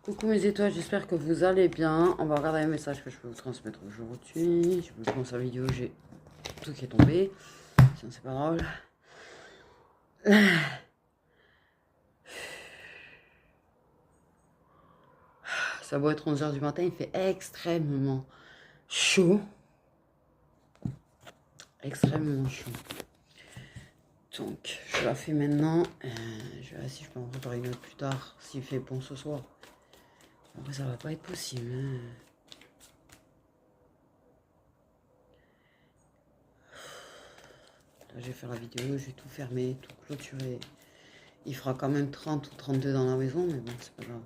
Coucou mes étoiles, j'espère que vous allez bien. On va regarder un message que je peux vous transmettre aujourd'hui. Je vous commence la vidéo, j'ai tout qui est tombé. Sinon c'est pas drôle. Ça doit être 11 h du matin, il fait extrêmement chaud. Extrêmement chaud. Donc je la fais maintenant. Je vais voir si je peux en préparer une autre plus tard, s'il fait bon ce soir. Après ça va pas être possible. Là je vais faire la vidéo, je vais tout fermer, tout clôturer. Il fera quand même 30 ou 32 dans la maison, mais bon, c'est pas grave.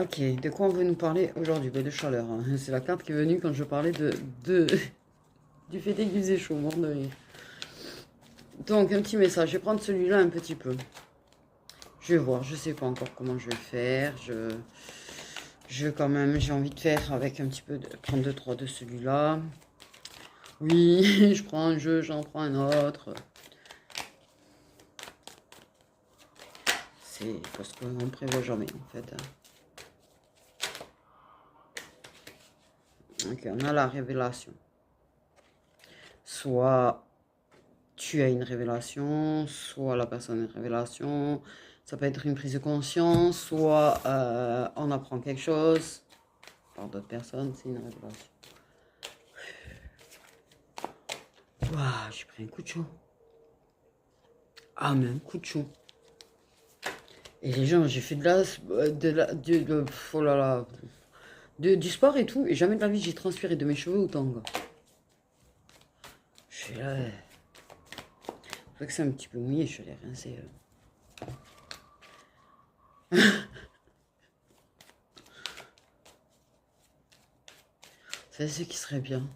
Ok, de quoi on veut nous parler aujourd'hui? De chaleur. Hein. C'est la carte qui est venue quand je parlais du fait qu'il faisait chaud, mort de rire. Donc, un petit message. Je vais prendre celui-là un petit peu. Je vais voir, je sais pas encore comment je vais faire. Quand même, j'ai envie de faire avec un petit peu de prendre 2-3 de celui-là. Oui, je prends un jeu, j'en prends un autre. C'est parce qu'on ne prévoit jamais, en fait. Ok, on a la révélation. Soit tu as une révélation, soit la personne a une révélation. Ça peut être une prise de conscience, soit on apprend quelque chose par d'autres personnes, c'est une révélation. Waouh, j'ai pris un coup de chaud. Ah, mais un coup de chaud. Et les gens, j'ai fait oh là là, du sport et tout, et jamais de la vie j'ai transpiré de mes cheveux autant. Je suis là. C'est vrai que c'est un petit peu mouillé, je suis allée rincer. C'est ce qui serait bien.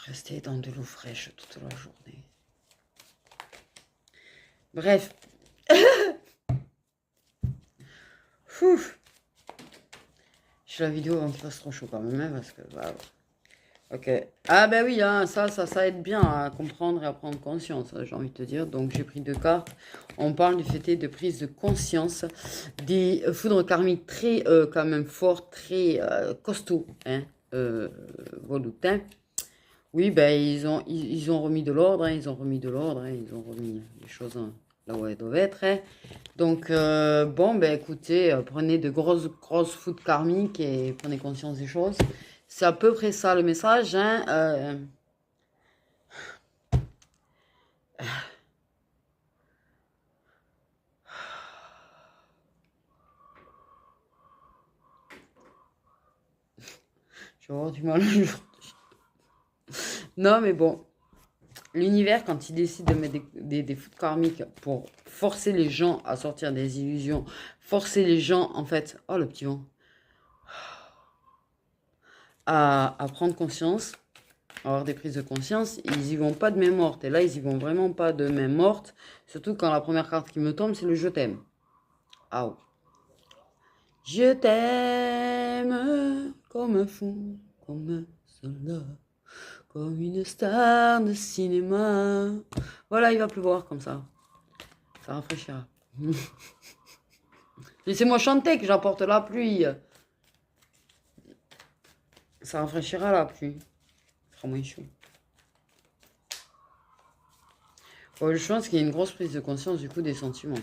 Rester dans de l'eau fraîche toute la journée. Bref. Ouf. Je fais la vidéo avant qu'il fasse trop chaud quand même, hein, parce que... Bah, ok. Ah ben oui, hein, ça aide bien à comprendre et à prendre conscience, j'ai envie de te dire. Donc j'ai pris 2 cartes. On parle du fait de prise de conscience des foudres karmiques très quand même forts, très costauds, hein, volutins. Oui, ben ils ont remis de l'ordre, hein, ils ont remis de l'ordre, hein, ils ont remis les choses là où elles doivent être. Hein. Donc bon, ben écoutez, prenez de grosses foudres karmiques et prenez conscience des choses. C'est à peu près ça le message. Hein, je vais avoir du mal aujourd'hui. Non, mais bon, l'univers, quand il décide de mettre des foudres karmiques pour forcer les gens à sortir des illusions, forcer les gens, en fait, oh le petit vent, à prendre conscience, à avoir des prises de conscience, ils y vont pas de main morte. Et là, ils y vont vraiment pas de main morte. Surtout quand la première carte qui me tombe, c'est le je t'aime. Ah ouais. Je t'aime comme un fou, comme un soldat, comme une star de cinéma. Voilà, il va pleuvoir comme ça. Ça rafraîchira. Laissez-moi chanter que j'apporte la pluie. Ça rafraîchira la pluie. Ça fera moins chaud. Bon, je pense qu'il y a une grosse prise de conscience du coup des sentiments.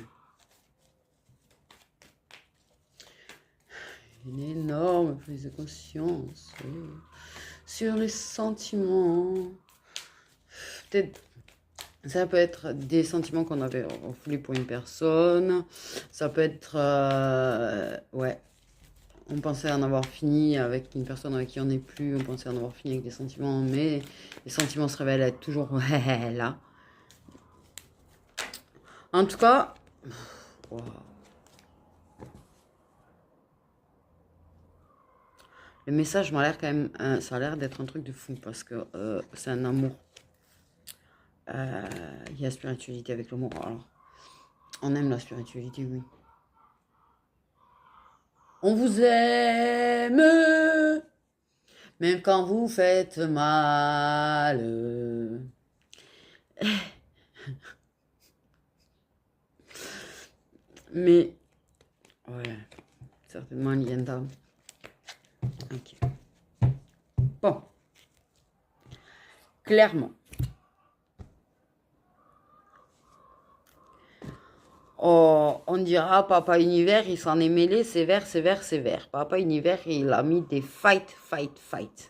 Une énorme prise de conscience sur les sentiments. Peut-être, ça peut être des sentiments qu'on avait refoulés pour une personne. Ça peut être, ouais, on pensait en avoir fini avec une personne avec qui on n'est plus. On pensait en avoir fini avec des sentiments, mais les sentiments se révèlent être toujours là. En tout cas, wow. Le message m'a l'air quand même, ça a l'air d'être un truc de fou parce que c'est un amour. Il y a la spiritualité avec l'amour. Alors, on aime la spiritualité, oui. On vous aime, même quand vous faites mal. Mais, ouais, certainement Lienda. Ok. Bon, clairement. Oh, on dira, Papa Univers, il s'en est mêlé, sévère, sévère, sévère. Papa Univers, il a mis des fight, fight, fight.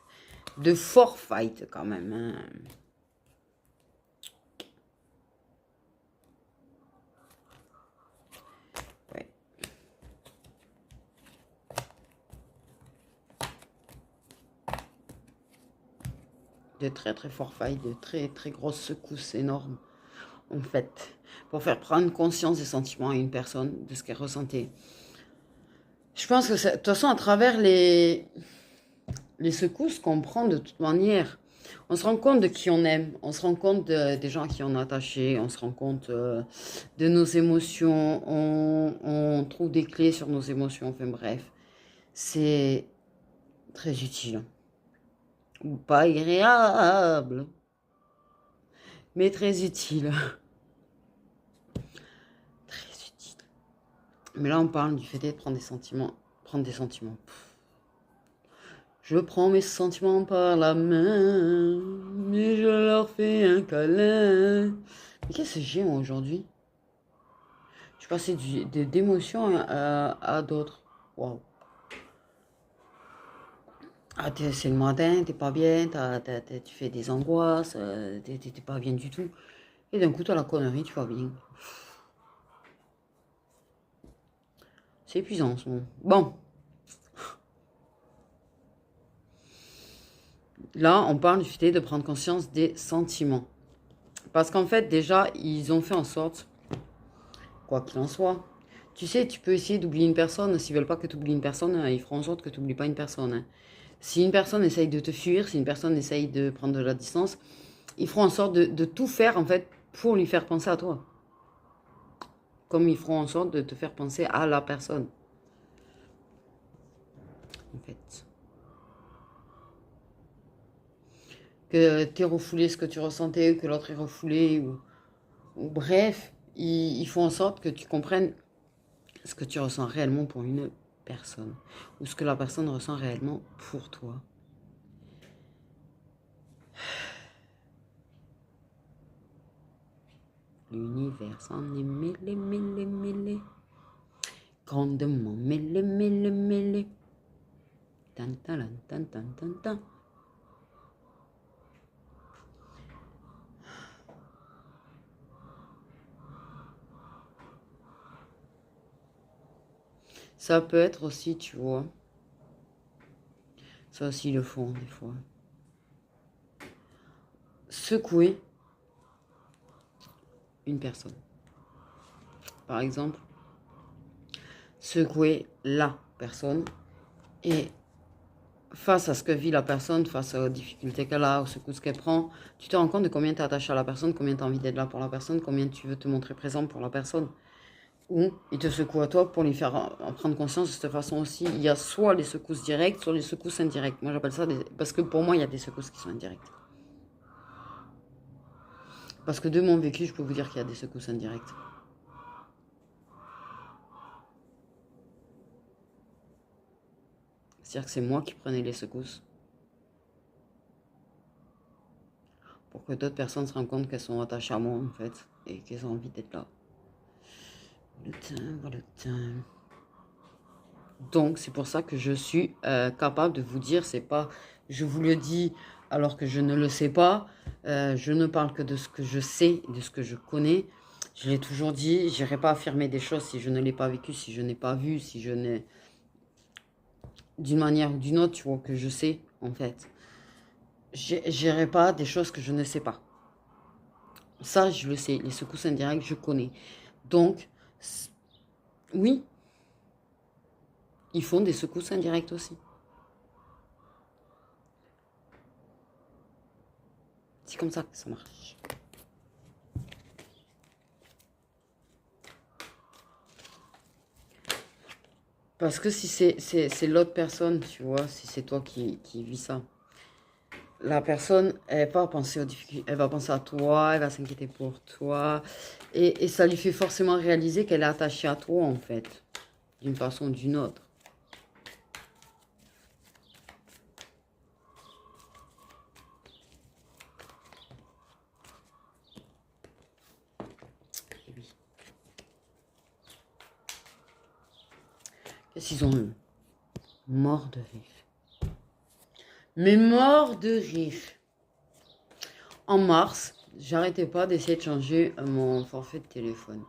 De forts fights, quand même. Hein. Ouais. De très, très forts fights, de très, très grosses secousses énormes, en fait. Pour faire prendre conscience des sentiments à une personne, de ce qu'elle ressentait. Je pense que, de toute façon, à travers les secousses qu'on prend de toute manière, on se rend compte de qui on aime, on se rend compte des gens qui on est attachés, on se rend compte de nos émotions, on trouve des clés sur nos émotions, enfin bref. C'est très utile. Ou pas agréable, mais très utile. Très utile. Mais là, on parle du fait de prendre des sentiments. Prendre des sentiments. Je prends mes sentiments par la main, et je leur fais un câlin. Mais qu'est-ce que j'ai moi aujourd'hui? Je suis passée d'émotions à d'autres. Waouh. Ah, c'est le matin, t'es pas bien, tu fais des angoisses, t'es pas bien du tout. Et d'un coup, t'as la connerie, tu vas bien. C'est épuisant en ce moment. Bon, là, on parle du fait de prendre conscience des sentiments. Parce qu'en fait, déjà, ils ont fait en sorte, quoi qu'il en soit, tu sais, tu peux essayer d'oublier une personne. S'ils veulent pas que tu oublies une personne, ils feront en sorte que tu n'oublies pas une personne. Hein. Si une personne essaye de te fuir, si une personne essaye de prendre de la distance, ils feront en sorte de tout faire, en fait, pour lui faire penser à toi. Comme ils feront en sorte de te faire penser à la personne. En fait. Que tu aies refoulé ce que tu ressentais, ou que l'autre ait refoulé, ou bref, ils font en sorte que tu comprennes ce que tu ressens réellement pour une personne. Ou ce que la personne ressent réellement pour toi. L'univers s'en est mêlé, mêlé, mêlé. Grandement mêlé, mêlé, mêlé. Tan, tan, tan, tan, tan, tan. Ça peut être aussi, tu vois. Ça aussi, ils le font des fois. Secouer une personne. Par exemple, secouer la personne et face à ce que vit la personne, face aux difficultés qu'elle a, aux secousses qu'elle prend, tu te rends compte de combien tu es attaché à la personne, combien tu as envie d'être là pour la personne, combien tu veux te montrer présent pour la personne. Ou il te secoue à toi pour lui faire en prendre conscience de cette façon aussi. Il y a soit les secousses directes, soit les secousses indirectes. Moi j'appelle ça des... Parce que pour moi il y a des secousses qui sont indirectes. Parce que de mon vécu, je peux vous dire qu'il y a des secousses indirectes. C'est-à-dire que c'est moi qui prenais les secousses. Pour que d'autres personnes se rendent compte qu'elles sont attachées à moi en fait. Et qu'elles ont envie d'être là. Voilà. Donc c'est pour ça que je suis capable de vous dire, c'est pas, je vous le dis alors que je ne le sais pas, je ne parle que de ce que je sais, de ce que je connais. Je l'ai toujours dit, je n'irai pas affirmer des choses si je ne l'ai pas vécu, si je n'ai pas vu, si je n'ai, d'une manière ou d'une autre, tu vois, que je sais en fait. J'irai pas des choses que je ne sais pas. Ça, je le sais, les secousses indirectes, je connais. Donc, oui, ils font des secousses indirectes aussi. C'est comme ça que ça marche. Parce que si c'est l'autre personne, tu vois, si c'est toi qui vis ça, la personne, elle va penser aux difficultés, elle va penser à toi, elle va s'inquiéter pour toi. Et ça lui fait forcément réaliser qu'elle est attachée à toi, en fait, d'une façon ou d'une autre. Et oui. Qu'est-ce qu'ils ont eu? Mort de rire. Mais mort de rire. En mars, j'arrêtais pas d'essayer de changer mon forfait de téléphone.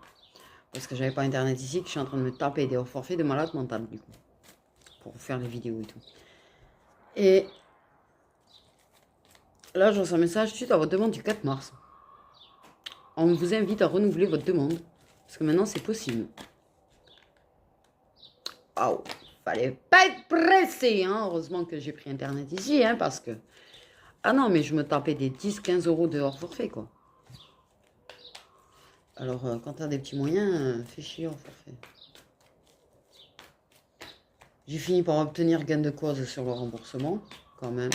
Parce que j'avais pas internet ici, que je suis en train de me taper des forfaits de malade mental, du coup. Pour faire les vidéos et tout. Et là, je reçois un message suite à votre demande du 4 mars. On vous invite à renouveler votre demande. Parce que maintenant, c'est possible. Waouh, fallait pas être pressé, hein. Heureusement que j'ai pris internet ici, hein, parce que... Ah non, mais je me tapais des 10-15 euros de hors forfait, quoi. Alors, quand t'as des petits moyens, fais chier hors forfait. J'ai fini par obtenir gain de cause sur le remboursement, quand même.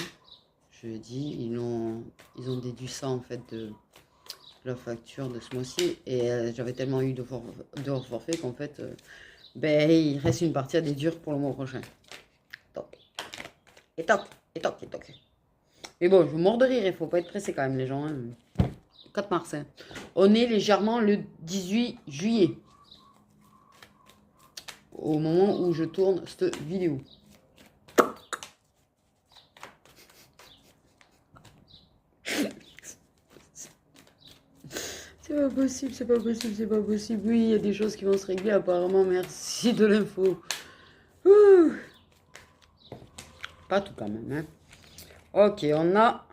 Je dis, ils ont déduit ça, en fait, de la facture de ce mois-ci. Et j'avais tellement eu de hors forfait qu'en fait, ben, il reste une partie à déduire pour le mois prochain. Toc. Et toc, et toc, et toc. Mais bon, je mords de rire, il faut pas être pressé quand même, les gens. Hein. 4 mars. Hein. On est légèrement le 18 juillet. Au moment où je tourne cette vidéo. C'est pas possible, c'est pas possible, c'est pas possible. Oui, il y a des choses qui vont se régler apparemment. Merci de l'info. Pas tout quand même. Hein. Ok, on a...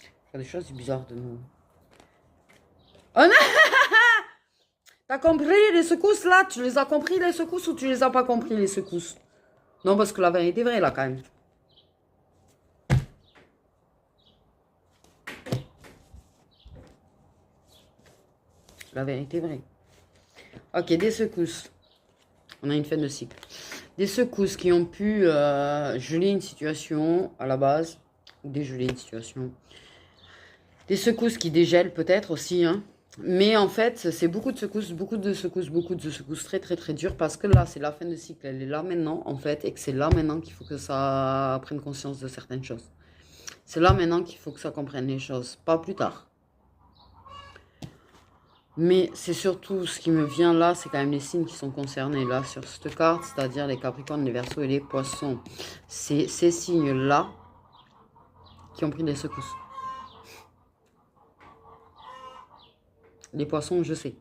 Il y a des choses bizarres de nous. On a... T'as compris les secousses là? Tu les as compris les secousses ou tu les as pas compris les secousses? Non, parce que la vérité est vraie là quand même. La vérité est vraie. Ok, des secousses. On a une fin de cycle. Des secousses qui ont pu geler une situation à la base. Ou dégeler une situation. Des secousses qui dégèlent peut-être aussi. Hein. Mais en fait, c'est beaucoup de secousses très très très dures. Parce que là, c'est la fin de cycle. Elle est là maintenant en fait. Et que c'est là maintenant qu'il faut que ça prenne conscience de certaines choses. C'est là maintenant qu'il faut que ça comprenne les choses. Pas plus tard. Mais c'est surtout ce qui me vient là, c'est quand même les signes qui sont concernés là sur cette carte, c'est-à-dire les Capricornes, les Verseaux et les Poissons. C'est ces signes-là qui ont pris des secousses. Les Poissons, je sais.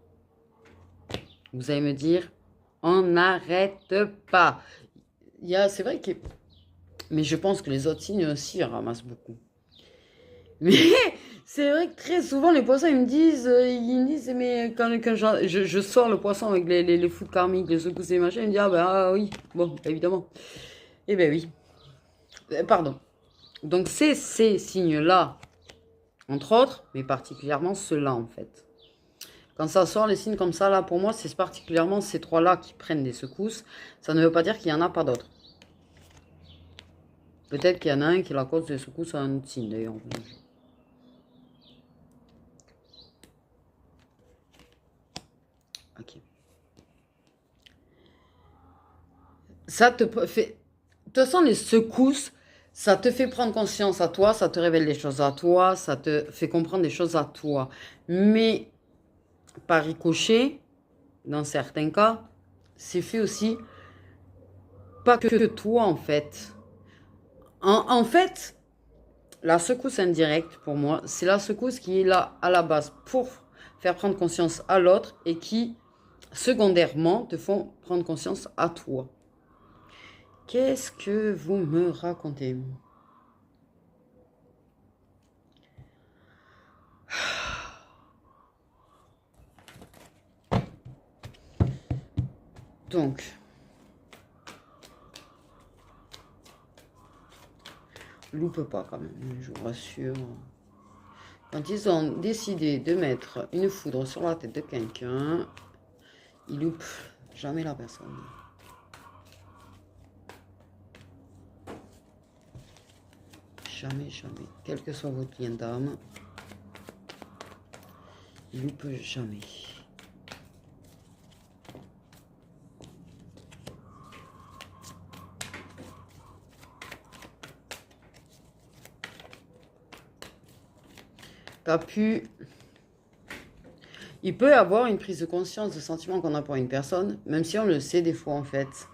Vous allez me dire, on n'arrête pas. C'est vrai que... Mais je pense que les autres signes aussi ramassent beaucoup. Mais c'est vrai que très souvent, les poissons, ils me disent, mais quand je sors le poisson avec les foudres karmiques, les secousses et machin, ils me disent, ah oui, bon, évidemment. Eh ben oui. Pardon. Donc c'est ces signes-là, entre autres, mais particulièrement ceux-là, en fait. Quand ça sort, les signes comme ça, là, pour moi, c'est particulièrement ces trois-là qui prennent des secousses. Ça ne veut pas dire qu'il n'y en a pas d'autres. Peut-être qu'il y en a un qui est la cause des secousses à un autre signe, d'ailleurs. Ok. Ça te fait... De toute façon, les secousses, ça te fait prendre conscience à toi, ça te révèle des choses à toi, ça te fait comprendre des choses à toi. Mais, par ricochet, dans certains cas, c'est fait aussi pas que toi, en fait. En fait, la secousse indirecte, pour moi, c'est la secousse qui est là à la base pour faire prendre conscience à l'autre et qui, secondairement, te font prendre conscience à toi. Qu'est-ce que vous me racontez? Donc, loupe pas quand même, je vous rassure. Quand ils ont décidé de mettre une foudre sur la tête de quelqu'un, ils loupent jamais la personne. jamais, jamais, quel que soit votre lien d'âme, il loupe jamais. T'as pu... Il peut y avoir une prise de conscience de sentiment qu'on a pour une personne, même si on le sait des fois en fait.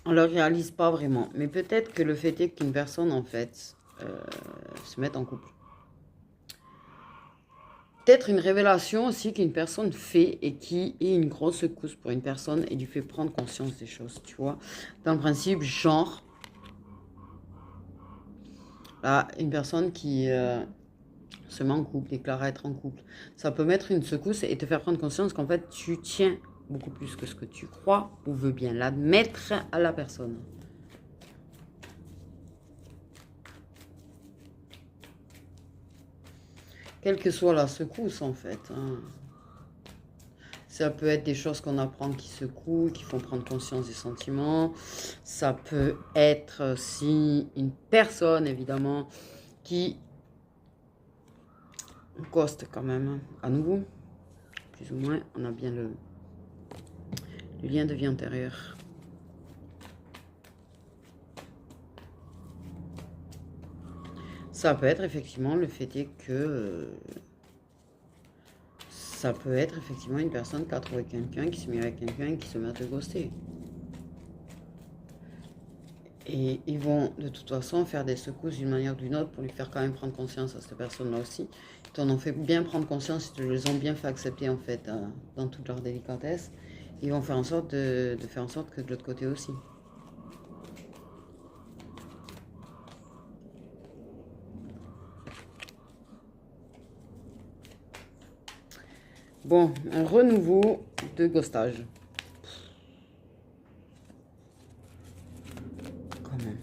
On ne le réalise pas vraiment. Mais peut-être que le fait est qu'une personne en fait se mette en couple. Peut-être une révélation aussi qu'une personne fait et qui est une grosse secousse pour une personne et lui fait prendre conscience des choses, tu vois. Dans le principe, genre, là, une personne qui se met en couple, déclare être en couple, ça peut mettre une secousse et te faire prendre conscience qu'en fait, tu tiens beaucoup plus que ce que tu crois ou veux bien l'admettre à la personne. Quelle que soit la secousse, en fait. Hein. Ça peut être des choses qu'on apprend qui secouent, qui font prendre conscience des sentiments. Ça peut être aussi une personne, évidemment, qui ghost quand même, à nouveau. Plus ou moins, on a bien le lien de vie antérieur. Ça peut être effectivement le fait est que... ça peut être effectivement une personne qui a trouvé quelqu'un, qui se met avec quelqu'un et qui se met à te ghoster. Et ils vont de toute façon faire des secousses d'une manière ou d'une autre pour lui faire quand même prendre conscience à cette personne-là aussi. Ils t'en ont fait bien prendre conscience, ils te les ont bien fait accepter en fait dans toute leur délicatesse. Ils vont faire en sorte de faire en sorte que de l'autre côté aussi. Bon, un renouveau de ghostage. Quand même.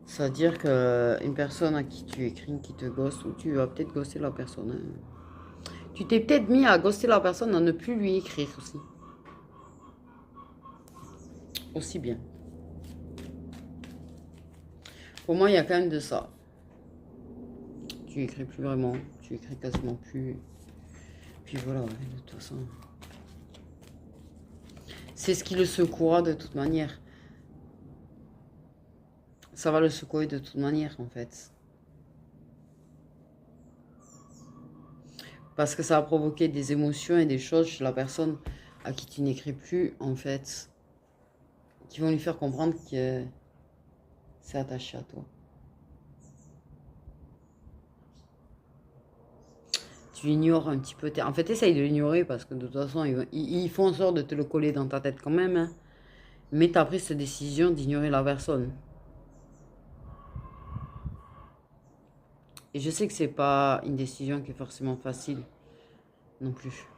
C'est-à-dire qu'une personne à qui tu écris, qui te ghoste, ou tu vas peut-être ghoster la personne. Hein. Tu t'es peut-être mis à ghoster la personne, à ne plus lui écrire aussi. Aussi bien. Pour moi, il y a quand même de ça. Tu écris plus vraiment, tu écris quasiment plus. Puis voilà, ouais, de toute façon. C'est ce qui le secouera de toute manière. Ça va le secouer de toute manière, en fait. Parce que ça va provoquer des émotions et des choses chez la personne à qui tu n'écris plus, en fait, qui vont lui faire comprendre que c'est attaché à toi. Tu ignores un petit peu. En fait, essaye de l'ignorer parce que de toute façon, ils font en sorte de te le coller dans ta tête quand même. Hein. Mais tu as pris cette décision d'ignorer la personne. Et je sais que c'est pas une décision qui est forcément facile non plus.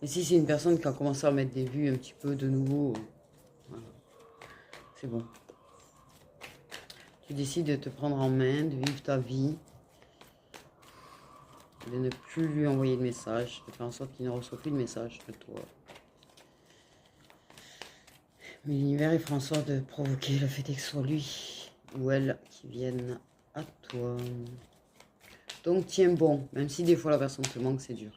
Mais si c'est une personne qui a commencé à mettre des vues un petit peu de nouveau, voilà, c'est bon. Tu décides de te prendre en main, de vivre ta vie, de ne plus lui envoyer de messages, de faire en sorte qu'il ne reçoive plus de messages de toi. Mais l'univers, il fera en sorte de provoquer le fait que ce soit lui ou elle qui vienne à toi. Donc tiens bon, même si des fois la personne te manque, c'est dur.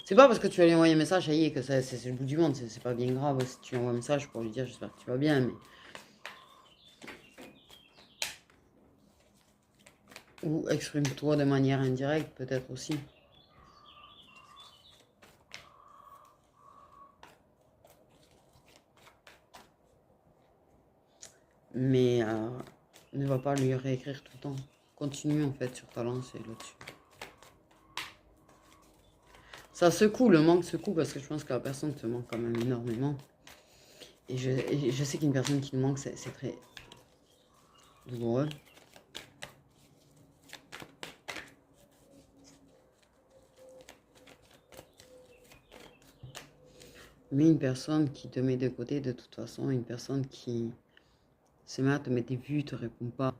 C'est pas parce que tu vas lui envoyer un message, ça y est, que c'est le bout du monde, c'est pas bien grave si tu lui envoies un message pour lui dire j'espère que tu vas bien, mais... Ou exprime-toi de manière indirecte, peut-être aussi. Mais ne va pas lui réécrire tout le temps. Continue en fait sur ta lancée là-dessus. Ça secoue, le manque secoue parce que je pense que la personne te manque quand même énormément. Et je sais qu'une personne qui nous manque, c'est très douloureux. Mais une personne qui te met de côté, de toute façon, une personne qui C'est mal, te met des vues, te répond pas.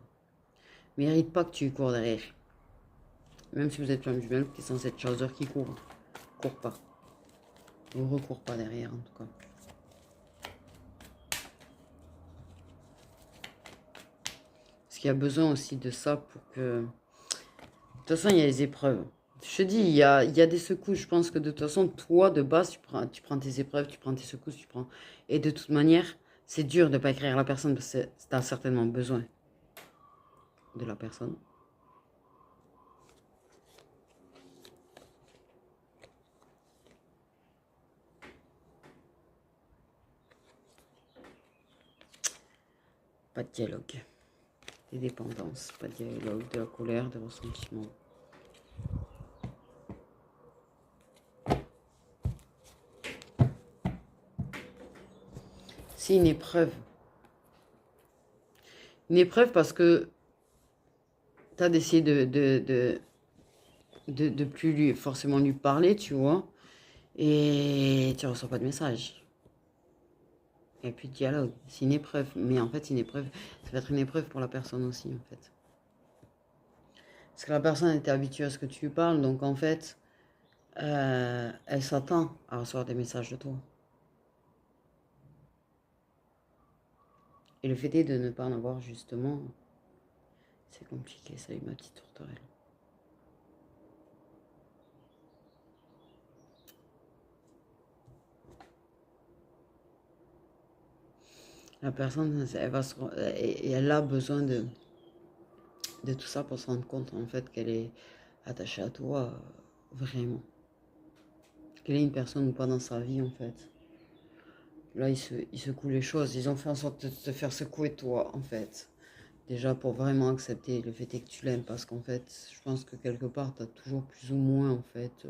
Mérite pas que tu cours derrière. Même si vous êtes flamme jumelle, tu es censé être Chaser qui court. Cours pas. Ne recours pas derrière en tout cas. Parce qu'il y a besoin aussi de ça pour que... De toute façon, il y a les épreuves. Je te dis, il y a des secousses. Je pense que de toute façon, toi, de base, tu prends tes épreuves, tu prends tes secousses, tu prends... Et de toute manière, c'est dur de ne pas écrire à la personne parce que tu as certainement besoin de la personne. Pas de dialogue. Des dépendances, pas de dialogue, de la colère, des ressentiments. C'est une épreuve. Une épreuve parce que tu as décidé de plus forcément lui parler, tu vois. Et tu reçois pas de message. Il n'y a plus de dialogue. C'est une épreuve. Mais en fait, c'est une épreuve. Ça va être une épreuve pour la personne aussi, en fait. Parce que la personne était habituée à ce que tu lui parles. Donc, en fait, elle s'attend à recevoir des messages de toi. Et le fait est de ne pas en avoir, justement, c'est compliqué. Salut ma petite tourterelle. La personne, elle a besoin de tout ça pour se rendre compte, en fait, qu'elle est attachée à toi, vraiment. Qu'elle est une personne ou pas dans sa vie, en fait. Là, ils secouent les choses. Ils ont fait en sorte de te faire secouer toi, en fait. Déjà, pour vraiment accepter le fait est que tu l'aimes. Parce qu'en fait, je pense que quelque part, tu as toujours plus ou moins, en fait,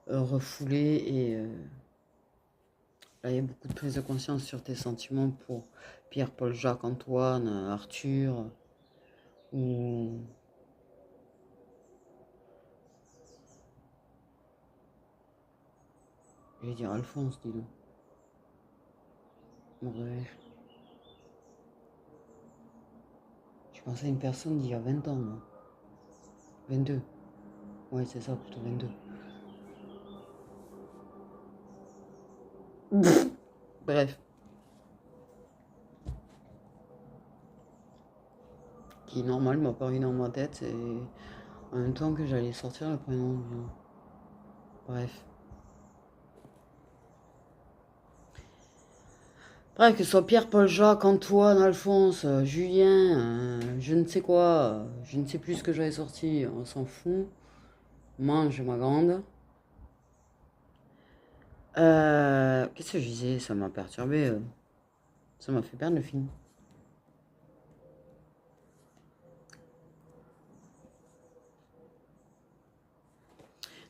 refoulé. Et là, il y a beaucoup de prise de conscience sur tes sentiments pour Pierre, Paul, Jacques, Antoine, Arthur. Ou... Je vais dire Alphonse, dis donc. Mon rêve. Je pensais à une personne d'il y a 20 ans, moi. 22. Ouais, c'est ça, plutôt 22. Bref. Qui, normal, m'a paru dans ma tête. Et en même temps que j'allais sortir le prénom. Bref. Bref, que ce soit Pierre, Paul, Jacques, Antoine, Alphonse, Julien, je ne sais quoi, je ne sais plus ce que j'avais sorti, on s'en fout. Mange ma grande. Qu'est-ce que je disais? Ça m'a perturbé. Ça m'a fait perdre le film.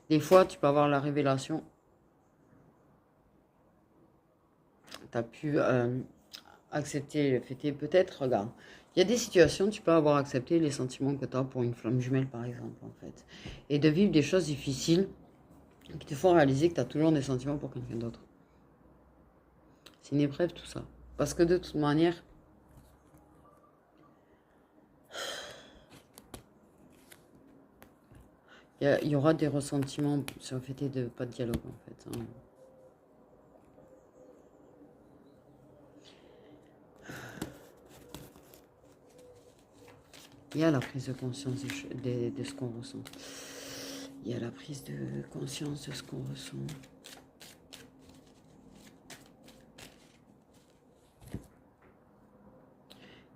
Des fois, tu peux avoir la révélation. Tu as pu accepter le fait. Peut-être, regarde, il y a des situations, tu peux avoir accepté les sentiments que tu as pour une flamme jumelle, par exemple, en fait. Et de vivre des choses difficiles qui te font réaliser que tu as toujours des sentiments pour quelqu'un d'autre. C'est une épreuve, tout ça. Parce que de toute manière, il y aura des ressentiments sur le fait de pas de dialogue, en fait. Hein. Il y a la prise de conscience de ce qu'on ressent. Il y a la prise de conscience de ce qu'on ressent.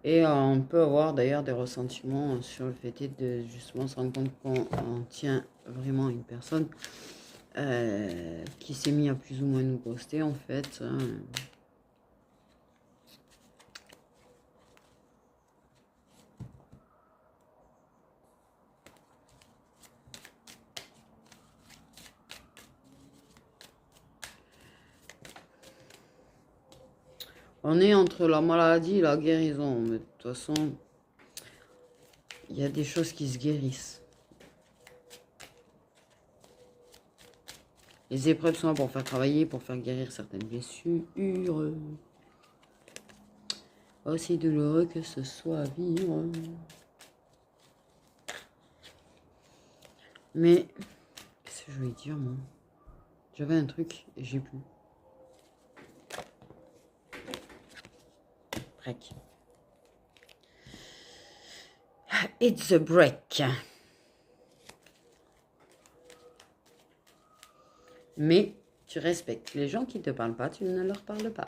Et on peut avoir d'ailleurs des ressentiments sur le fait de justement se rendre compte qu'on tient vraiment une personne qui s'est mis à plus ou moins nous ghoster en fait. Hein. On est entre la maladie et la guérison, mais de toute façon, il y a des choses qui se guérissent. Les épreuves sont là pour faire travailler, pour faire guérir certaines blessures. Aussi douloureux que ce soit à vivre. Mais, qu'est-ce que je voulais dire, moi? J'avais un truc et j'ai plus. Break. It's a break. Mais tu respectes les gens qui ne te parlent pas, tu ne leur parles pas.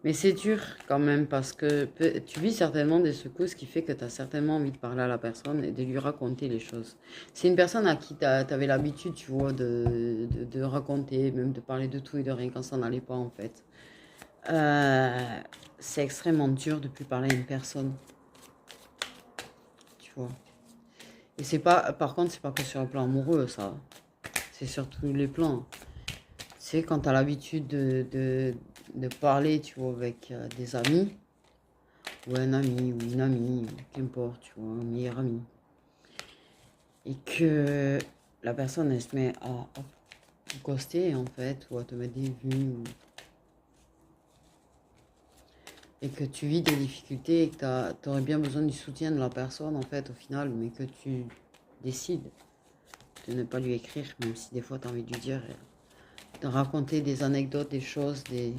Mais c'est dur quand même parce que tu vis certainement des secousses qui fait que tu as certainement envie de parler à la personne et de lui raconter les choses. C'est une personne à qui tu avais l'habitude, tu vois, de raconter, même de parler de tout et de rien quand ça n'allait pas en fait. C'est extrêmement dur de plus parler à une personne, tu vois. Et c'est pas, par contre, c'est pas que sur le plan amoureux, ça. C'est sur tous les plans. C'est quand tu as l'habitude de parler, tu vois, avec des amis, ou un ami, ou une amie, qu'importe, tu vois, un meilleur ami. Et que la personne, elle se met à ghoster, en fait, ou à te mettre des vues, et que tu vis des difficultés, et que tu aurais bien besoin du soutien de la personne, en fait, au final, mais que tu décides de ne pas lui écrire, même si des fois tu as envie de lui dire, de raconter des anecdotes, des choses, des...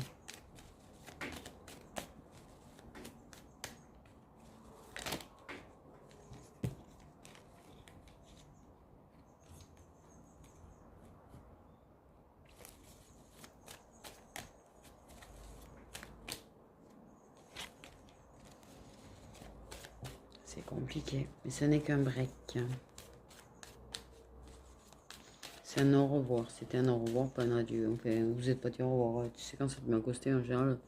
C'est compliqué, mais ce n'est qu'un break. C'est un au revoir, c'était un au revoir, pas un adieu. Enfin, vous n'êtes pas dit au revoir, tu sais quand ça te met à coster en général,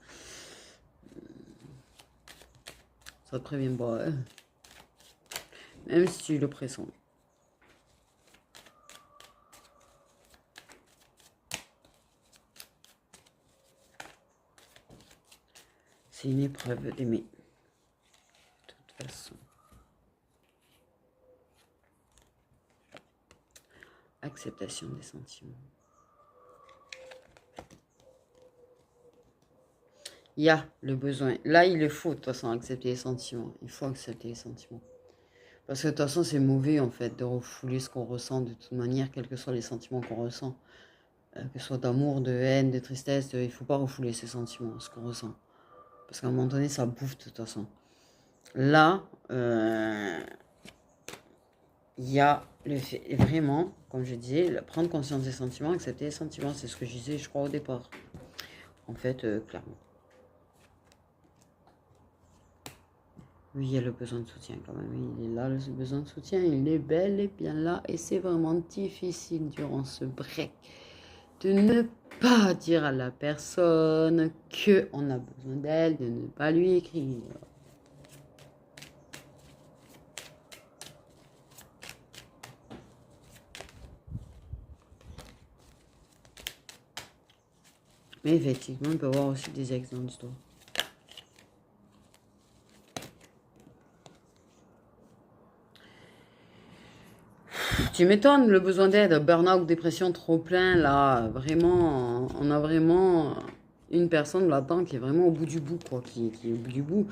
ça te prévient pas, hein. Même si tu le pressens. C'est une épreuve d'aimer, de toute façon. Acceptation des sentiments. Il y a le besoin. Là, il le faut, de toute façon, accepter les sentiments. Il faut accepter les sentiments. Parce que de toute façon, c'est mauvais, en fait, de refouler ce qu'on ressent de toute manière, quels que soient les sentiments qu'on ressent. Que ce soit d'amour, de haine, de tristesse, il ne faut pas refouler ces sentiments, ce qu'on ressent. Parce qu'à un moment donné, ça bouffe, de toute façon. Là, il y a le fait, vraiment, comme je disais, prendre conscience des sentiments, accepter les sentiments, c'est ce que je disais, je crois, au départ. En fait, clairement. Oui, il y a le besoin de soutien quand même. Il est là, le besoin de soutien, il est bel et bien là. Et c'est vraiment difficile durant ce break de ne pas dire à la personne qu'on a besoin d'elle, de ne pas lui écrire. Mais effectivement, on peut avoir aussi des ex dans l'histoire. Tu m'étonnes, le besoin d'aide, burn-out, dépression, trop plein, là, vraiment, on a vraiment une personne là-dedans qui est vraiment au bout du bout, quoi, qui est au bout du bout,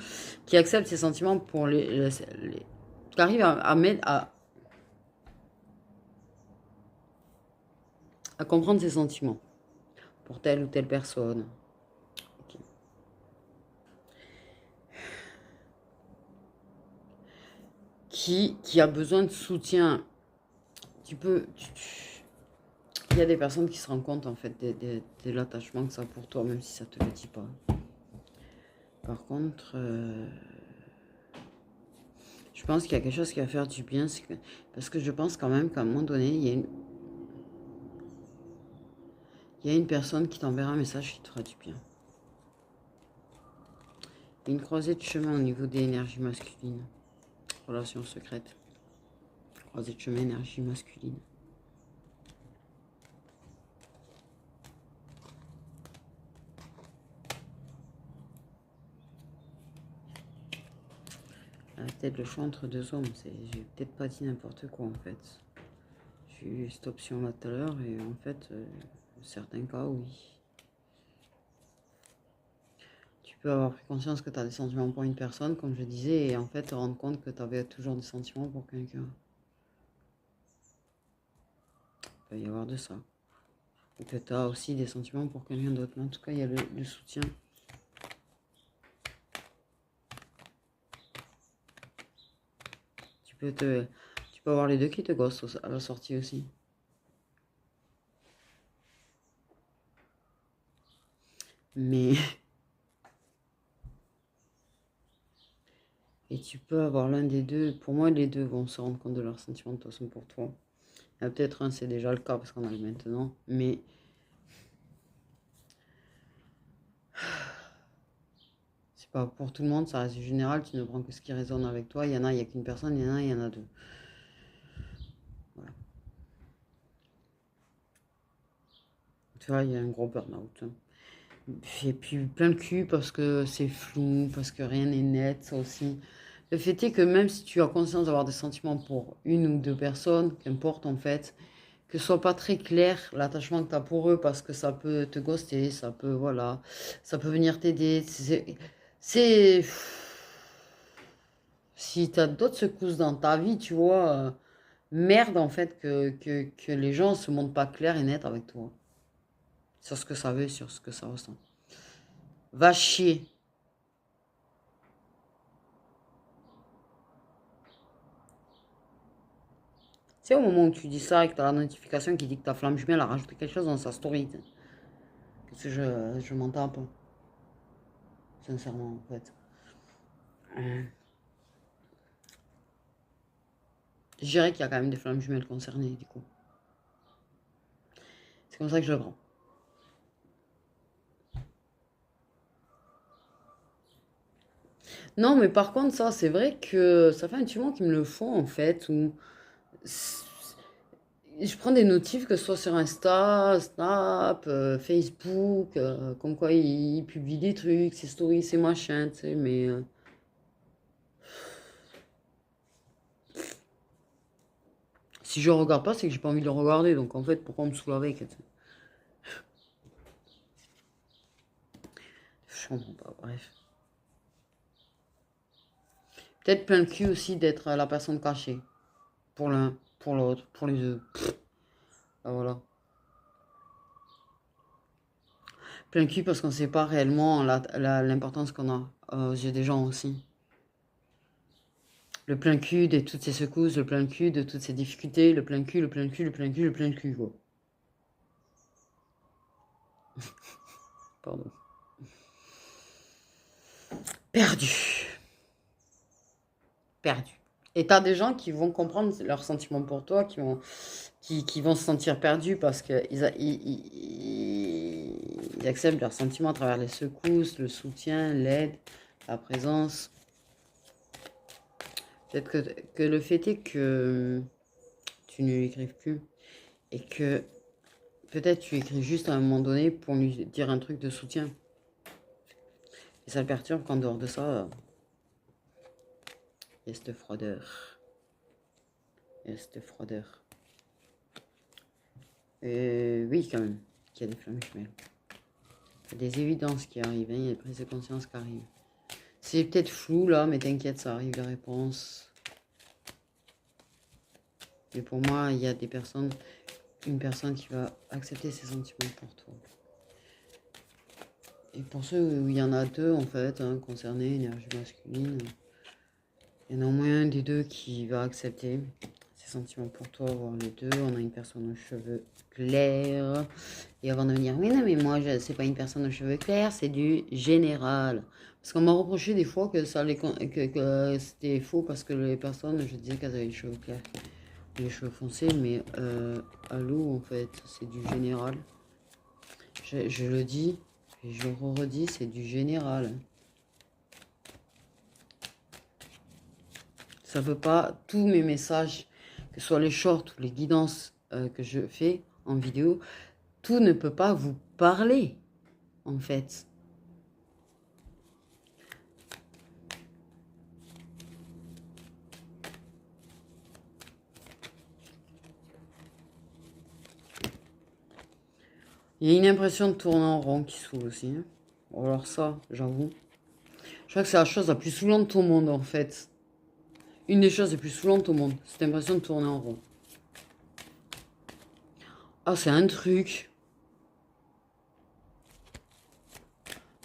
qui accepte ses sentiments pour qui arrive à mettre, à comprendre ses sentiments pour telle ou telle personne. Okay. Qui a besoin de soutien. Il y a des personnes qui se rendent compte en fait de l'attachement que ça a pour toi, même si ça te le dit pas. Par contre, je pense qu'il y a quelque chose qui va faire du bien, parce que je pense quand même qu'à un moment donné, il y a une personne qui t'enverra un message qui te fera du bien. Il y a une croisée de chemin au niveau des énergies masculines. Relation secrète. Croisée de chemin, énergie masculine. peut-être le choix entre deux hommes. J'ai peut-être pas dit n'importe quoi en fait. J'ai eu cette option là tout à l'heure et en fait, dans certains cas, oui. Tu peux avoir pris conscience que tu as des sentiments pour une personne, comme je disais, et en fait te rendre compte que tu avais toujours des sentiments pour quelqu'un. Il peut y avoir de ça. Et que tu as aussi des sentiments pour quelqu'un d'autre. Mais en tout cas, il y a le soutien. Tu peux avoir les deux qui te gossent à la sortie aussi. Mais... Et tu peux avoir l'un des deux. Pour moi, les deux vont se rendre compte de leurs sentiments de toute façon pour toi. Peut-être un, c'est déjà le cas parce qu'on a le maintenant. Mais c'est pas pour tout le monde, ça reste général. Tu ne prends que ce qui résonne avec toi. Il y en a, il n'y a qu'une personne. Il y en a, il y en a deux. Voilà. Tu vois, il y a un gros burn-out. Et puis plein de cul parce que c'est flou, parce que rien n'est net, ça aussi. Le fait est que même si tu as conscience d'avoir des sentiments pour une ou deux personnes, qu'importe en fait, que ce soit pas très clair l'attachement que tu as pour eux parce que ça peut te ghoster, ça peut, voilà, ça peut venir t'aider. C'est... Si tu as d'autres secousses dans ta vie, tu vois, merde en fait que les gens se montrent pas clairs et nets avec toi. Sur ce que ça veut, sur ce que ça ressent. Va chier. C'est au moment où tu dis ça et que tu as la notification qui dit que ta flamme jumelle a rajouté quelque chose dans sa story. Parce que je m'en tape. Sincèrement, en fait. Je dirais qu'il y a quand même des flammes jumelles concernées, du coup. C'est comme ça que je le prends. Non, mais par contre, ça, c'est vrai que ça fait un petit moment qu'ils me le font, en fait, où je prends des notifs, que ce soit sur Insta, Snap, Facebook, comme quoi ils publient des trucs, ces stories, ces machins, tu sais, mais... si je regarde pas, c'est que j'ai pas envie de le regarder, donc en fait, pourquoi on me saoule avec, tu sais. Je comprends pas, bref. Peut-être plein de cul aussi d'être la personne cachée. Pour l'un, pour l'autre, pour les deux. Ah, voilà. Plein de cul parce qu'on sait pas réellement l'importance qu'on a aux yeux des gens aussi. Le plein cul de toutes ces secousses, le plein cul de toutes ces difficultés, le plein cul, le plein cul, le plein cul, le plein cul, quoi. Pardon. Perdu. Perdu. Et t'as des gens qui vont comprendre leurs sentiments pour toi, qui vont se sentir perdus parce qu'ils ils acceptent leurs sentiments à travers les secousses, le soutien, l'aide, la présence. Peut-être que le fait est que tu ne lui écrives plus et que peut-être tu écris juste à un moment donné pour lui dire un truc de soutien. Et ça le perturbe qu'en dehors de ça, il y a cette froideur. Il y a cette froideur. Oui, quand même, qu'il y a des flammes jumelles. Il y a des évidences qui arrivent, hein, il y a des prises de conscience qui arrivent. C'est peut-être flou là, mais t'inquiète, ça arrive, les réponses. Mais pour moi, il y a une personne qui va accepter ses sentiments pour toi. Et pour ceux où il y en a deux, en fait, hein, concernés, énergie masculine, il y en a au moins un des deux qui va accepter ses sentiments pour toi, voire les deux. On a une personne aux cheveux clairs. Et avant de venir, oui, non, mais moi, c'est pas une personne aux cheveux clairs, c'est du général. Parce qu'on m'a reproché des fois que c'était faux parce que les personnes, je disais qu'elles avaient les cheveux clairs, les cheveux foncés, mais allô, en fait, c'est du général. Je le dis, et je le redis, c'est du général. Ça veut pas, tous mes messages, que ce soit les shorts ou les guidances que je fais en vidéo, tout ne peut pas vous parler, en fait. Il y a une impression de tourner en rond qui saoule aussi. Hein. Bon, alors ça, j'avoue. Je crois que c'est la chose la plus saoulante au monde, en fait. Une des choses les plus saoulantes au monde. Cette impression de tourner en rond. Ah, c'est un truc.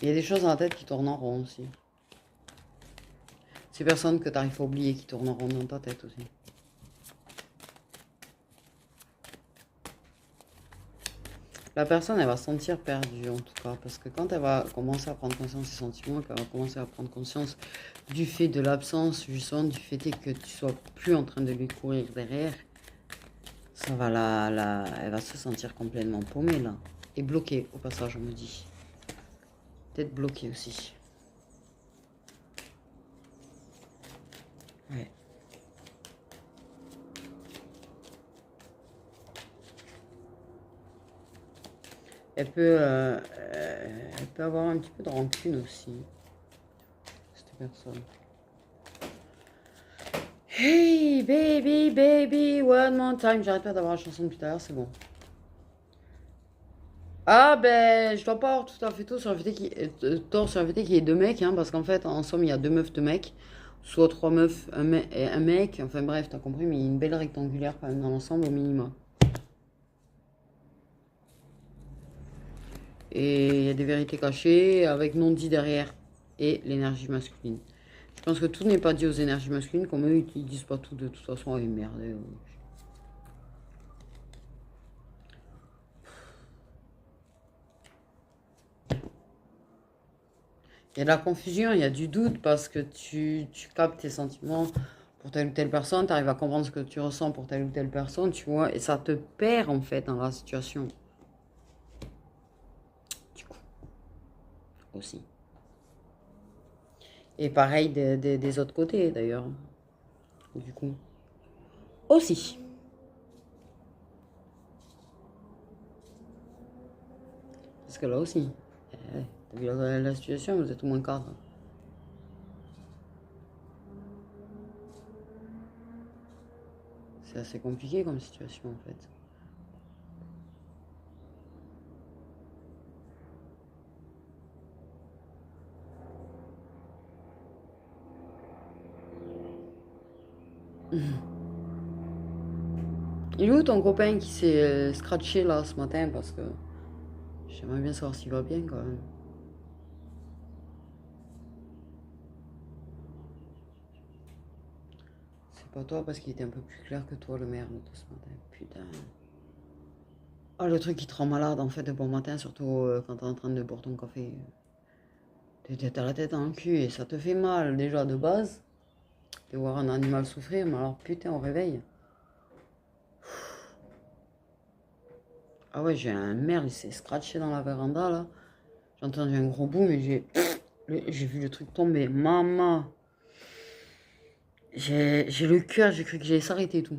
Il y a des choses dans la tête qui tournent en rond aussi. Ces personnes que tu arrives à oublier qui tournent en rond dans ta tête aussi. La personne, elle va se sentir perdue en tout cas, parce que quand elle va commencer à prendre conscience de ses sentiments, qu'elle va commencer à prendre conscience du fait de l'absence, justement, du fait que tu sois plus en train de lui courir derrière, ça va elle va se sentir complètement paumée là, et bloquée au passage, on me dit. Peut-être bloquée aussi. Ouais. Elle peut avoir un petit peu de rancune aussi, cette personne. Hey baby, baby, one more time. J'arrête pas d'avoir la chanson depuis tout à l'heure, c'est bon. Ah ben, je dois pas avoir tout à fait tort sur le fait qu'il y ait deux mecs, hein, parce qu'en fait, en somme, il y a deux meufs, deux mecs. Soit trois meufs, un mec. Enfin bref, t'as compris, mais il y a une belle rectangulaire quand même dans l'ensemble au minimum. Et il y a des vérités cachées avec non dit derrière et l'énergie masculine. Je pense que tout n'est pas dit aux énergies masculines, comme eux ils disent pas tout de toute façon. Oh merde. Il y a de la confusion, il y a du doute parce que tu captes tes sentiments pour telle ou telle personne, tu arrives à comprendre ce que tu ressens pour telle ou telle personne, tu vois, et ça te perd en fait dans la situation. Du coup, aussi. Et pareil des autres côtés d'ailleurs. Du coup, aussi. Parce que là aussi, t'as vu la situation, vous êtes au moins quatre. C'est assez compliqué comme situation en fait. Il est où ton copain qui s'est scratché là ce matin parce que j'aimerais bien savoir s'il va bien quand même. C'est pas toi parce qu'il était un peu plus clair que toi le merde de ce matin. Putain. Ah le truc qui te rend malade en fait de bon matin, surtout quand t'es en train de boire ton café. T'as la tête dans le cul et ça te fait mal déjà de base. De voir un animal souffrir, mais alors putain au réveil. Ah ouais j'ai un merle, il s'est scratché dans la véranda là. J'ai entendu un gros boom et j'ai vu le truc tomber. Maman. J'ai le cœur, j'ai cru que j'allais s'arrêter et tout.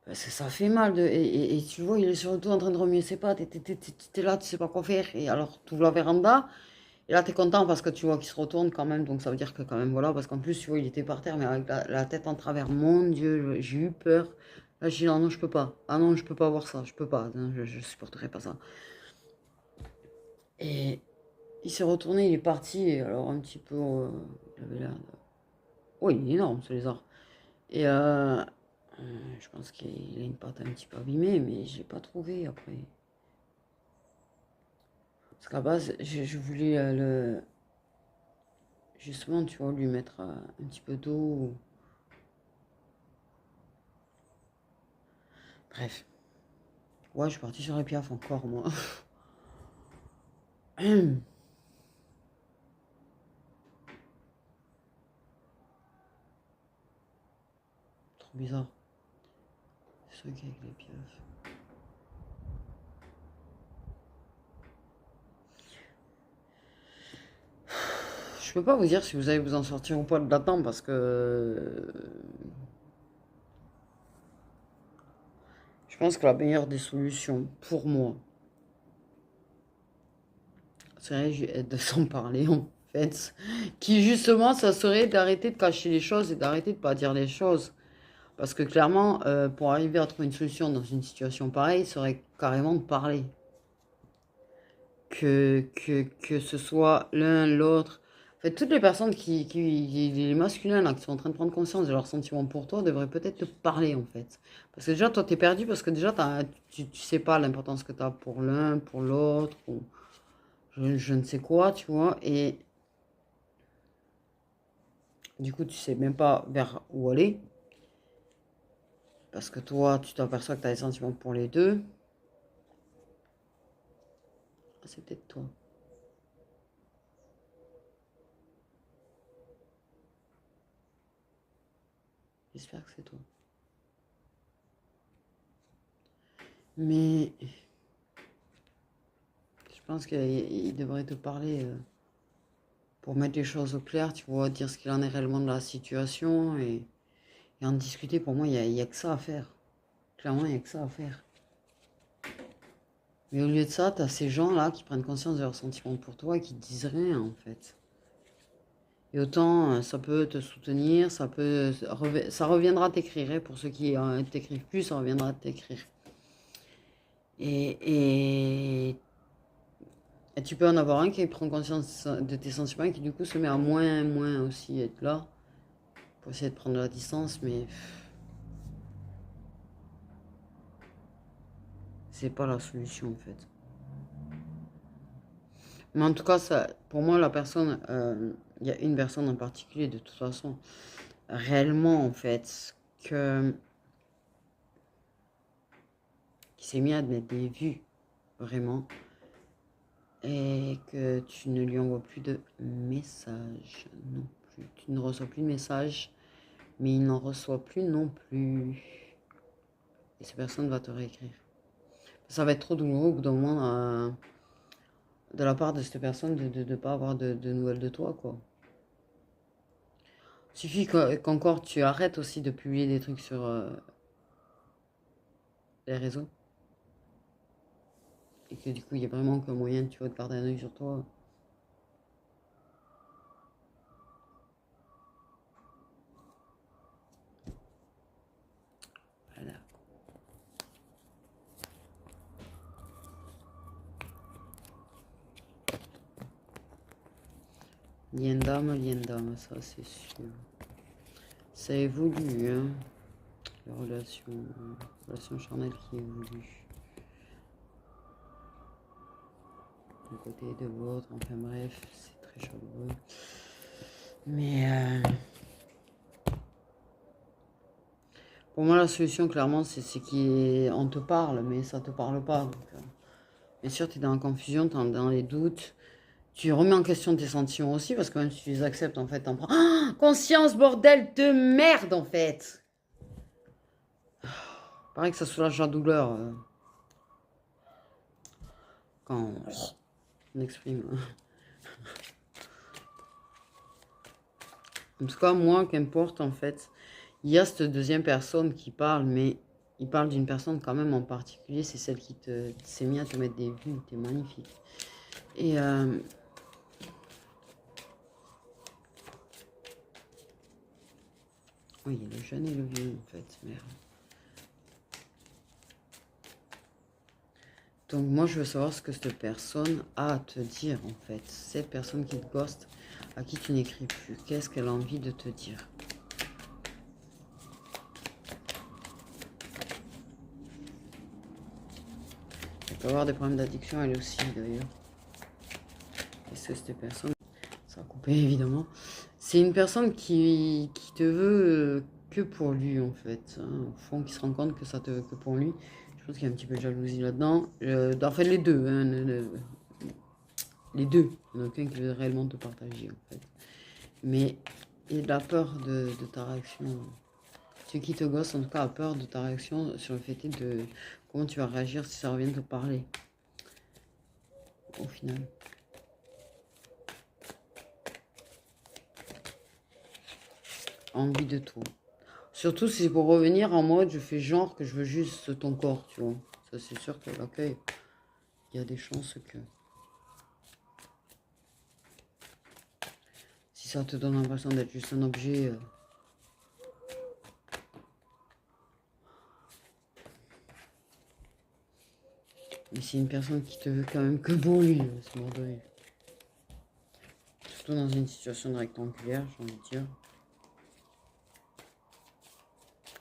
Parce que ça fait mal. Et tu vois, il est surtout en train de remuer ses pattes. Et t'es là, tu sais pas quoi faire. Et alors, tu ouvres la véranda. Et là, t'es content parce que tu vois qu'il se retourne quand même. Donc, ça veut dire que quand même, voilà. Parce qu'en plus, tu vois, il était par terre, mais avec la tête en travers. Mon Dieu, j'ai eu peur. Là, j'ai dit, non, non, je peux pas. Ah non, je peux pas voir ça. Je peux pas. Non, je supporterai pas ça. Et il s'est retourné, il est parti. Et alors, un petit peu. Il avait l'air de... Oui, il est énorme, ce lézard. Et je pense qu'il a une patte un petit peu abîmée, mais je l'ai pas trouvé après. Parce qu'à la base, je voulais justement, tu vois, lui mettre un petit peu d'eau. Bref. Ouais, je suis partie sur les piafs encore, moi. Trop bizarre. Ce truc avec les piafs. Je peux pas vous dire si vous allez vous en sortir ou pas de là-dedans parce que je pense que la meilleure des solutions pour moi serait de s'en parler en fait. Qui justement, ça serait d'arrêter de cacher les choses et d'arrêter de pas dire les choses. Parce que clairement, pour arriver à trouver une solution dans une situation pareille, il serait carrément de parler. Que ce soit l'un, l'autre. En fait, toutes les personnes les masculins là, qui sont en train de prendre conscience de leurs sentiments pour toi, devraient peut-être te parler en fait. Parce que déjà, toi, t'es perdu parce que déjà, tu sais pas l'importance que tu as pour l'un, pour l'autre, ou je ne sais quoi, tu vois. Et du coup, tu sais même pas vers où aller. Parce que toi, tu t'aperçois que tu as des sentiments pour les deux. Ah, c'est peut-être toi. J'espère que c'est toi. Mais je pense qu'il devrait te parler pour mettre les choses au clair, tu vois, dire ce qu'il en est réellement de la situation et en discuter. Pour moi, il y a que ça à faire. Clairement, il n'y a que ça à faire. Mais au lieu de ça, tu as ces gens-là qui prennent conscience de leurs sentiments pour toi et qui te disent rien, en fait. Et autant, ça peut te soutenir, ça reviendra t'écrire. Hein, pour ceux qui t'écrivent plus, ça reviendra t'écrire. Et, et, et tu peux en avoir un qui prend conscience de tes sentiments et qui du coup se met à moins aussi être là pour essayer de prendre de la distance, mais c'est pas la solution en fait. Mais en tout cas, ça, pour moi, la personne, il y a une personne en particulier de toute façon, réellement en fait, qui s'est mis à te mettre des vues, vraiment, et que tu ne lui envoies plus de messages non plus. Tu ne reçois plus de messages, mais il n'en reçoit plus non plus. Et cette personne va te réécrire. Ça va être trop douloureux au bout d'un moment de la part de cette personne de ne pas avoir de nouvelles de toi, quoi. Suffit qu'encore tu arrêtes aussi de publier des trucs sur les réseaux. Et que du coup, il y a vraiment qu'un moyen, tu vois, de garder un œil sur toi. Voilà. Lien d'âme, ça c'est sûr. Ça évolue, hein. Les relations charnelles qui évoluent. D'un côté et de l'autre, enfin bref, c'est très chaleureux. Mais pour moi, la solution, clairement, c'est qu'on te parle, mais ça te parle pas. Donc, bien sûr, tu es dans la confusion, tu es dans les doutes. Tu remets en question tes sentiments aussi, parce que même si tu les acceptes, en fait, t'en prends. Ah, conscience, bordel de merde, en fait! Pareil que ça soulage la douleur quand on exprime. En tout cas, moi, qu'importe, en fait, il y a cette deuxième personne qui parle, mais il parle d'une personne quand même en particulier, c'est celle qui s'est mise à te mettre des vues, t'es magnifique. Et oui, il y a le jeune et le vieux, en fait, merde. Donc moi, je veux savoir ce que cette personne a à te dire, en fait. Cette personne qui te ghost, à qui tu n'écris plus, qu'est-ce qu'elle a envie de te dire? Elle peut avoir des problèmes d'addiction, elle aussi, d'ailleurs. Est-ce que cette personne... Ça a coupé, évidemment. C'est une personne qui te veut que pour lui, en fait. Hein, au fond, qui se rend compte que ça te veut que pour lui. Je pense qu'il y a un petit peu de jalousie là-dedans. En fait, les deux. Hein, les deux. Il n'y en a aucun qui veut réellement te partager, en fait. Mais il a peur de ta réaction. Celui qui te gosse, en tout cas, a peur de ta réaction sur le fait de comment tu vas réagir si ça revient te parler. Au final. Envie de tout. Surtout si c'est pour revenir en mode je fais genre que je veux juste ton corps, tu vois. Ça c'est sûr que l'accueil, il y a des chances que si ça te donne l'impression d'être juste un objet, Mais c'est une personne qui te veut quand même que pour lui, c'est mort de rire. Surtout dans une situation de rectangulaire, j'ai envie de dire.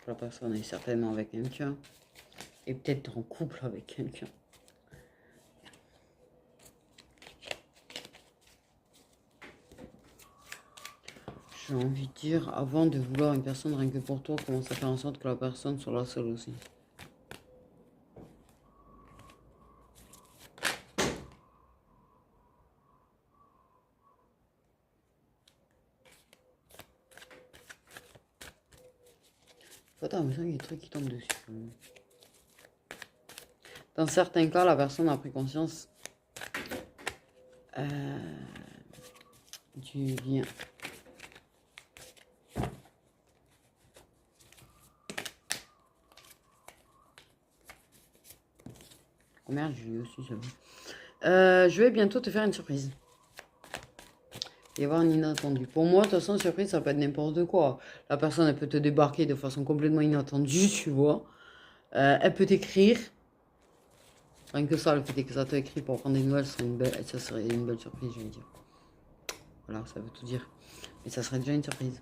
La personne est certainement avec quelqu'un. Et peut-être en couple avec quelqu'un. J'ai envie de dire, avant de vouloir une personne rien que pour toi, commence à faire en sorte que la personne soit la seule aussi. Faut t'as l'impression qu'il y a des trucs qui tombent dessus. Dans certains cas, la personne a pris conscience du lien. Oh merde, j'ai eu aussi, j'avoue. Je vais bientôt te faire une surprise. Il va y avoir un inattendu. Pour moi, de toute façon, surprise, ça peut être n'importe quoi. La personne, elle peut te débarquer de façon complètement inattendue, tu vois. Elle peut t'écrire. Rien que ça, le fait que ça t'écrit pour prendre des nouvelles, ça serait une belle surprise, je vais dire. Voilà, ça veut tout dire. Mais ça serait déjà une surprise.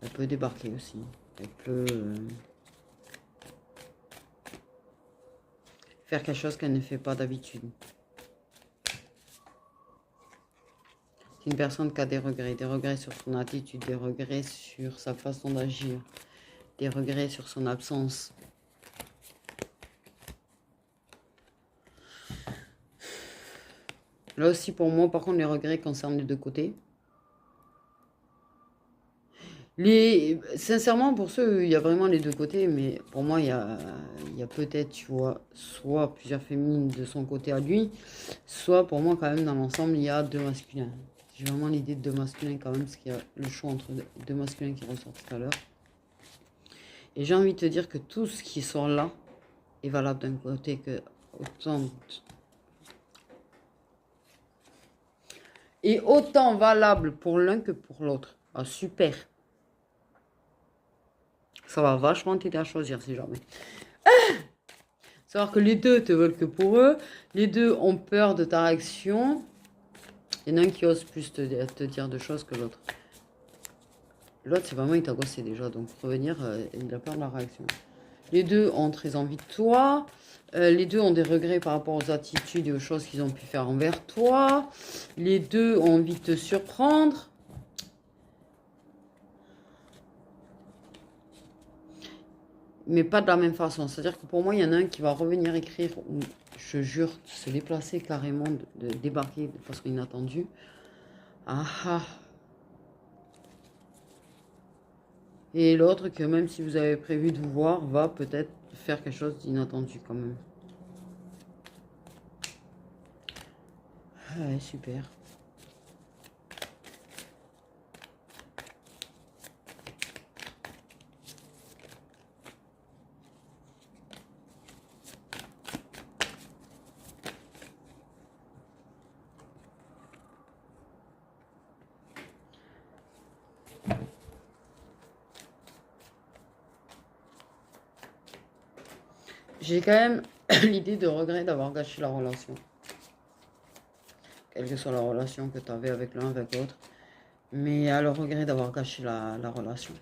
Elle peut débarquer aussi. Elle peut faire quelque chose qu'elle ne fait pas d'habitude. C'est une personne qui a des regrets sur son attitude, des regrets sur sa façon d'agir, des regrets sur son absence. Là aussi, pour moi, par contre, les regrets concernent les deux côtés. Sincèrement, pour ceux, il y a vraiment les deux côtés, mais pour moi, il y a peut-être, tu vois, soit plusieurs féminines de son côté à lui, soit pour moi, quand même, dans l'ensemble, il y a deux masculins. J'ai vraiment l'idée de deux masculins quand même, parce qu'il y a le choix entre deux masculins qui ressort tout à l'heure. Et j'ai envie de te dire que tout ce qui sort là est valable d'un côté que autant... Et autant valable pour l'un que pour l'autre. Ah, super. Ça va vachement t'aider à choisir si jamais. Savoir que les deux te veulent que pour eux. Les deux ont peur de ta réaction. Il y en a un qui ose plus te dire de choses que l'autre. L'autre, c'est vraiment, il t'a gossé déjà. Donc, revenir, il a peur de la réaction. Les deux ont très envie de toi. Les deux ont des regrets par rapport aux attitudes et aux choses qu'ils ont pu faire envers toi. Les deux ont envie de te surprendre. Mais pas de la même façon. C'est-à-dire que pour moi, il y en a un qui va revenir écrire, ou je jure, se déplacer carrément, de débarquer de façon inattendue. Ah ah. Et l'autre que même si vous avez prévu de vous voir, va peut-être faire quelque chose d'inattendu quand même. Ah ouais, super. J'ai quand même l'idée de regret d'avoir gâché la relation. Quelle que soit la relation que tu avais avec l'un, avec l'autre. Mais à le regret d'avoir gâché la relation.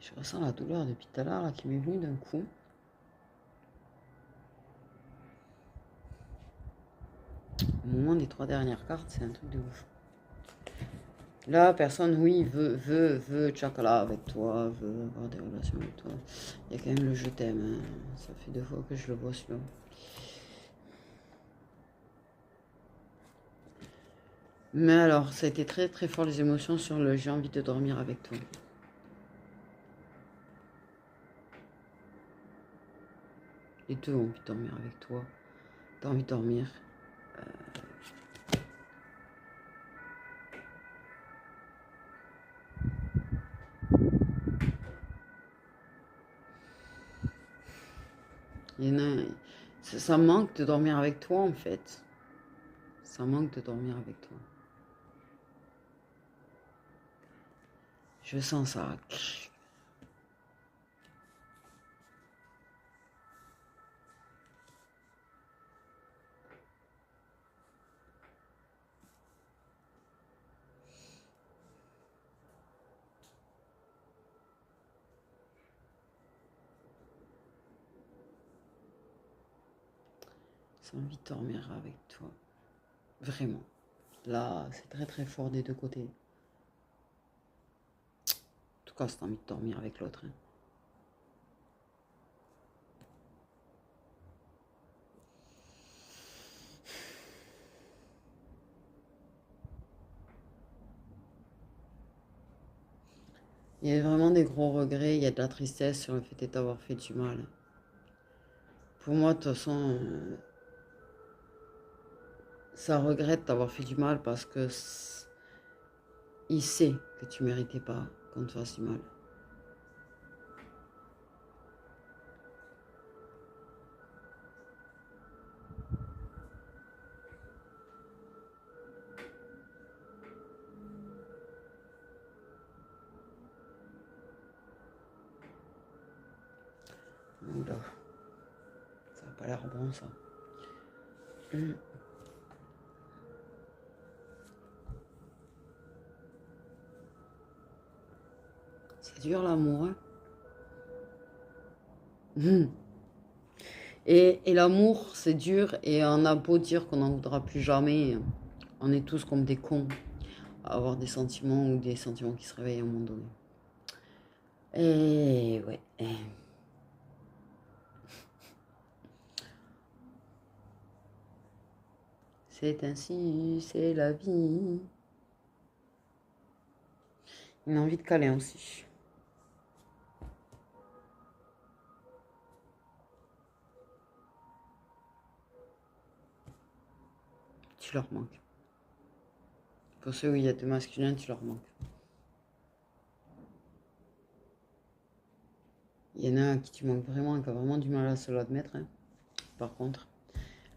Je ressens la douleur depuis tout à l'heure qui m'est venue d'un coup. Au moment des 3 dernières cartes, c'est un truc de ouf. Là, personne, oui, veut tchakala avec toi, veut avoir des relations avec toi. Il y a quand même le je t'aime. Hein. Ça fait 2 fois que je le vois celui-là. Mais alors, ça a été très très fort les émotions sur le j'ai envie de dormir avec toi. Les deux ont envie de dormir avec toi. T'as envie de dormir. Il y en a, ça manque de dormir avec toi en fait. Ça manque de dormir avec toi. Je sens ça. J'ai envie de dormir avec toi. Vraiment. Là, c'est très très fort des deux côtés. En tout cas, c'est envie de dormir avec l'autre. Hein. Il y a vraiment des gros regrets, il y a de la tristesse sur le fait de t'avoir fait du mal. Pour moi, de toute façon, ça regrette d'avoir fait du mal parce que il sait que tu méritais pas qu'on te fasse du mal. Oula, ça n'a pas l'air bon ça. C'est dur l'amour. Hein. Et l'amour, c'est dur et on a beau dire qu'on n'en voudra plus jamais, on est tous comme des cons à avoir des sentiments ou des sentiments qui se réveillent à un moment donné. Et ouais. C'est ainsi, c'est la vie. Une envie de câlin aussi. Tu leur manques. Pour ceux où il y a des masculins, tu leur manques. Il y en a un qui tu manques vraiment, qui a vraiment du mal à se l'admettre. Hein. Par contre.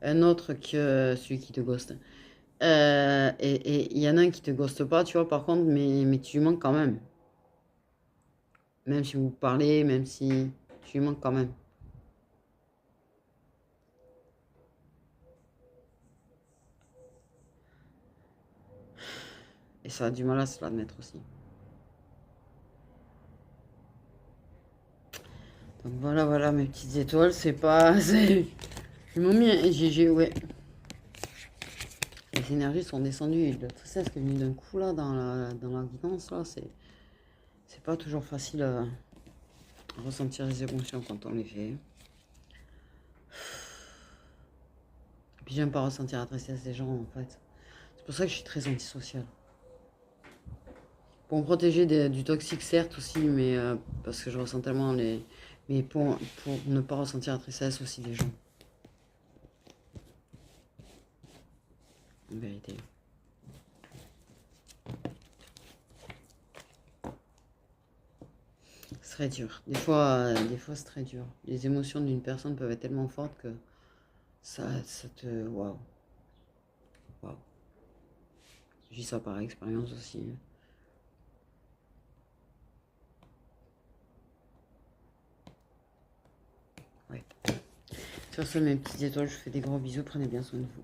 Un autre que celui qui te ghoste. Et il y en a un qui te ghoste pas, tu vois, par contre, mais tu lui manques quand même. Même si vous parlez, même si tu lui manques quand même. Et ça a du mal à se l'admettre aussi. Donc voilà, mes petites étoiles, c'est pas... Ils m'ont mis un GG, ouais. Les énergies sont descendues. La tristesse qui est venue d'un coup, là, dans la guidance, là, c'est pas toujours facile à ressentir les émotions quand on les fait. Et puis j'aime pas ressentir la tristesse des gens, en fait. C'est pour ça que je suis très antisociale. Pour me protéger du toxique, certes, aussi, mais parce que je ressens tellement les... Mais pour ne pas ressentir la tristesse aussi des gens. En vérité. C'est très dur. Des fois c'est très dur. Les émotions d'une personne peuvent être tellement fortes que ça te... Waouh. Waouh. Je dis ça par expérience aussi. Ouais. Sur ce, mes petites étoiles, je vous fais des gros bisous. Prenez bien soin de vous.